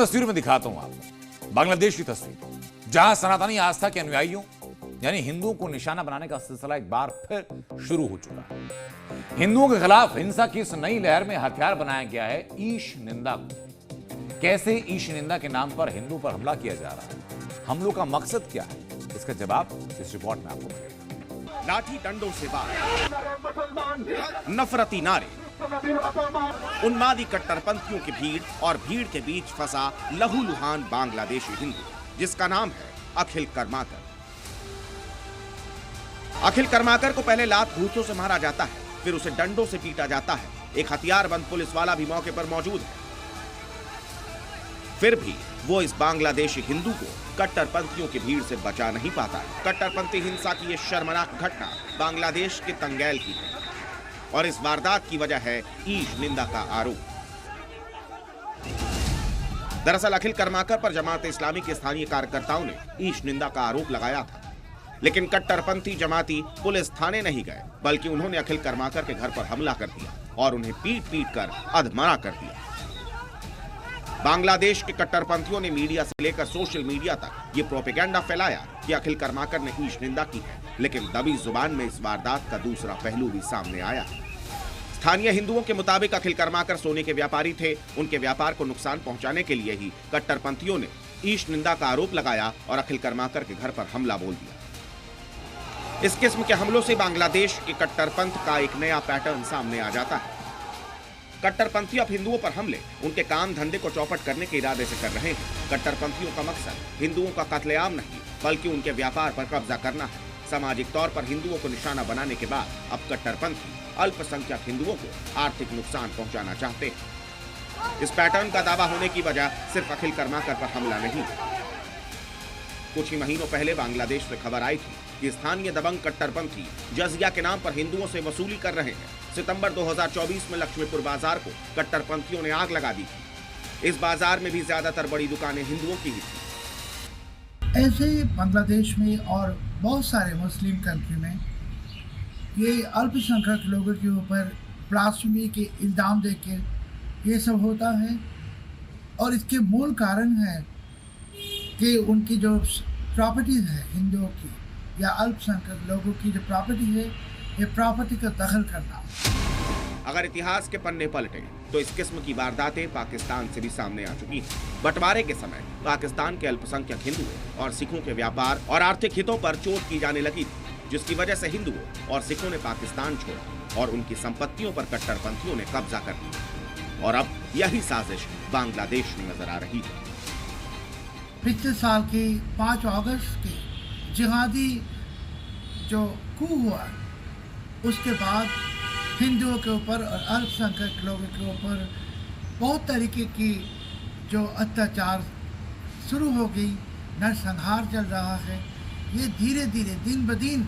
तस्वीर में दिखाता हूं आपको, बांग्लादेश की तस्वीर, जहां सनातनी आस्था के अनुयायियों यानी हिंदुओं को निशाना बनाने का सिलसिला एक बार फिर शुरू हो चुका है। हिंदुओं के खिलाफ हिंसा की इस नई लहर में हथियार बनाया गया है ईश निंदा को। कैसे ईश निंदा के नाम पर हिंदू पर हमला किया जा रहा है, हमलों का मकसद क्या है, इसका जवाब इस रिपोर्ट में आपको मिलेगा। लाठी डंडों से वार, नफरती नारे, उन्मादी कट्टरपंथियों की भीड़ और भीड़ के बीच फंसा लहूलुहान बांग्लादेशी हिंदू जिसका नाम है अखिल कर्माकर। अखिल कर्माकर को पहले लात घूंसों से मारा जाता है, फिर उसे डंडों से पीटा जाता है। एक हथियारबंद पुलिस वाला भी मौके पर मौजूद है। फिर भी वो इस बांग्लादेशी हिंदू को कट्टरपंथियों की भीड़ से बचा नहीं पाता है। कट्टरपंथी हिंसा की ये शर्मनाक घटना बांग्लादेश के तंगैल की है और इस वारदात की वजह है ईश निंदा का आरोप। दरअसल अखिल कर्माकर पर जमात इस्लामी के स्थानीय कार्यकर्ताओं ने ईश निंदा का आरोप लगाया था, लेकिन कट्टरपंथी जमाती पुलिस थाने नहीं गए, बल्कि उन्होंने अखिल कर्माकर के घर पर हमला कर दिया और उन्हें पीट पीट कर अधमरा कर दिया। बांग्लादेश के कट्टरपंथियों ने मीडिया से लेकर सोशल मीडिया तक ये प्रोपेगेंडा फैलाया कि अखिल कर्माकर ने ईश निंदा की है, लेकिन दबी जुबान में इस वारदात का दूसरा पहलू भी सामने आया है। स्थानीय हिंदुओं के मुताबिक अखिल कर्माकर सोने के व्यापारी थे। उनके व्यापार को नुकसान पहुंचाने के लिए ही कट्टरपंथियों ने ईश निंदा का आरोप लगाया और अखिल कर्माकर के घर पर हमला बोल दिया। इस किस्म के हमलों से बांग्लादेश के कट्टरपंथ का एक नया पैटर्न सामने आ जाता है। कट्टरपंथी अब हिंदुओं पर हमले उनके काम धंधे को चौपट करने के इरादे से कर रहे हैं। कट्टरपंथियों का मकसद हिंदुओं का कत्लेआम नहीं, बल्कि उनके व्यापार पर कब्जा करना है। सामाजिक तौर पर हिंदुओं को निशाना बनाने के बाद अब कट्टरपंथी अल्पसंख्यक हिंदुओं को आर्थिक नुकसान पहुंचाना चाहते हैं। इस पैटर्न का दावा होने की वजह सिर्फ अखिल कर्माकर पर हमला नहीं। कुछ ही महीनों पहले बांग्लादेश से खबर आई थी कि स्थानीय दबंग कट्टरपंथी जजिया के नाम पर हिंदुओं से वसूली कर रहे हैं। सितंबर 2024 में लक्ष्मीपुर बाजार को कट्टरपंथियों ने आग लगा दी थी। इस बाजार में भी ज्यादातर बड़ी दुकानें हिंदुओं की ही थी। ऐसे ही बांग्लादेश में और बहुत सारे मुस्लिम कंट्री में ये अल्पसंख्यक लोगों के ऊपर ब्लास्फेमी के इल्जाम देके ये सब होता है और इसके मूल कारण है कि उनकी जो प्रॉपर्टीज है हिंदुओं की या अल्पसंख्यक लोगों की जो प्रॉपर्टी है, ये प्रॉपर्टी का दखल करना। अगर इतिहास के पन्ने पलटे तो इस किस्म की वारदातें पाकिस्तान से भी सामने आ चुकी हैं। बंटवारे के समय पाकिस्तान के अल्पसंख्यक हिंदुओं और सिखों के व्यापार और आर्थिक हितों पर चोट की जाने लगी थी, जिसकी वजह से हिंदुओं और सिखों ने पाकिस्तान छोड़ा और उनकी संपत्तियों पर कट्टरपंथियों ने कब्जा कर लिया। और अब यही साजिश बांग्लादेश में नजर आ रही है। पिछले साल के 5 अगस्त के जिहादी जो कू हुआ, उसके बाद हिंदुओं के ऊपर और अल्पसंख्यक लोगों के ऊपर बहुत तरीके की जो अत्याचार शुरू हो गई, नरसंहार चल रहा है। ये धीरे धीरे दिन ब दिन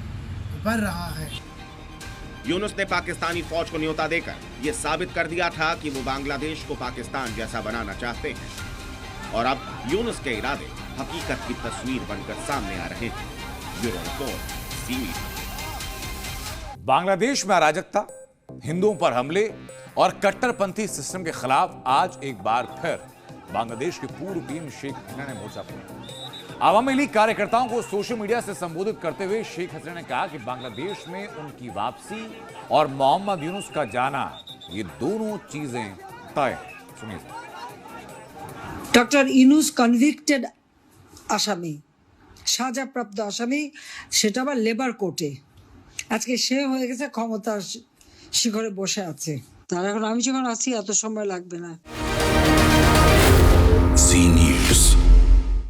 बढ़ रहा है। यूनुस ने पाकिस्तानी फौज को न्योता देकर ये साबित कर दिया था कि वो बांग्लादेश को पाकिस्तान जैसा बनाना चाहते हैं और अब यूनुस के इरादे हकीकत की तस्वीर बनकर सामने आ रहे हैं। Bureau report, C media. Bangladesh में अराजकता, हिंदुओं पर हमले और कट्टरपंथी सिस्टम के खिलाफ आज एक बार फिर बांग्लादेश के पूर्व पीएम शेख हसीना ने मोर्चा खोला। आवामी लीग कार्यकर्ताओं को सोशल मीडिया से संबोधित करते हुए शेख हसीना ने कहा कि बांग्लादेश में उनकी वापसी और मोहम्मद यूनुस का जाना, ये दोनों चीजें तय। सुनिए। ডক্টর ইনুস কনভিক্টেড আসামি, সাজাপ্রাপ্ত আসামি, সেটা আবার লেবার কোর্টে। আজকে সে হয়ে গেছে ক্ষমতার শিখরে বসে আছে। তার এখন আমি যখন আছি এত সময় লাগবে না।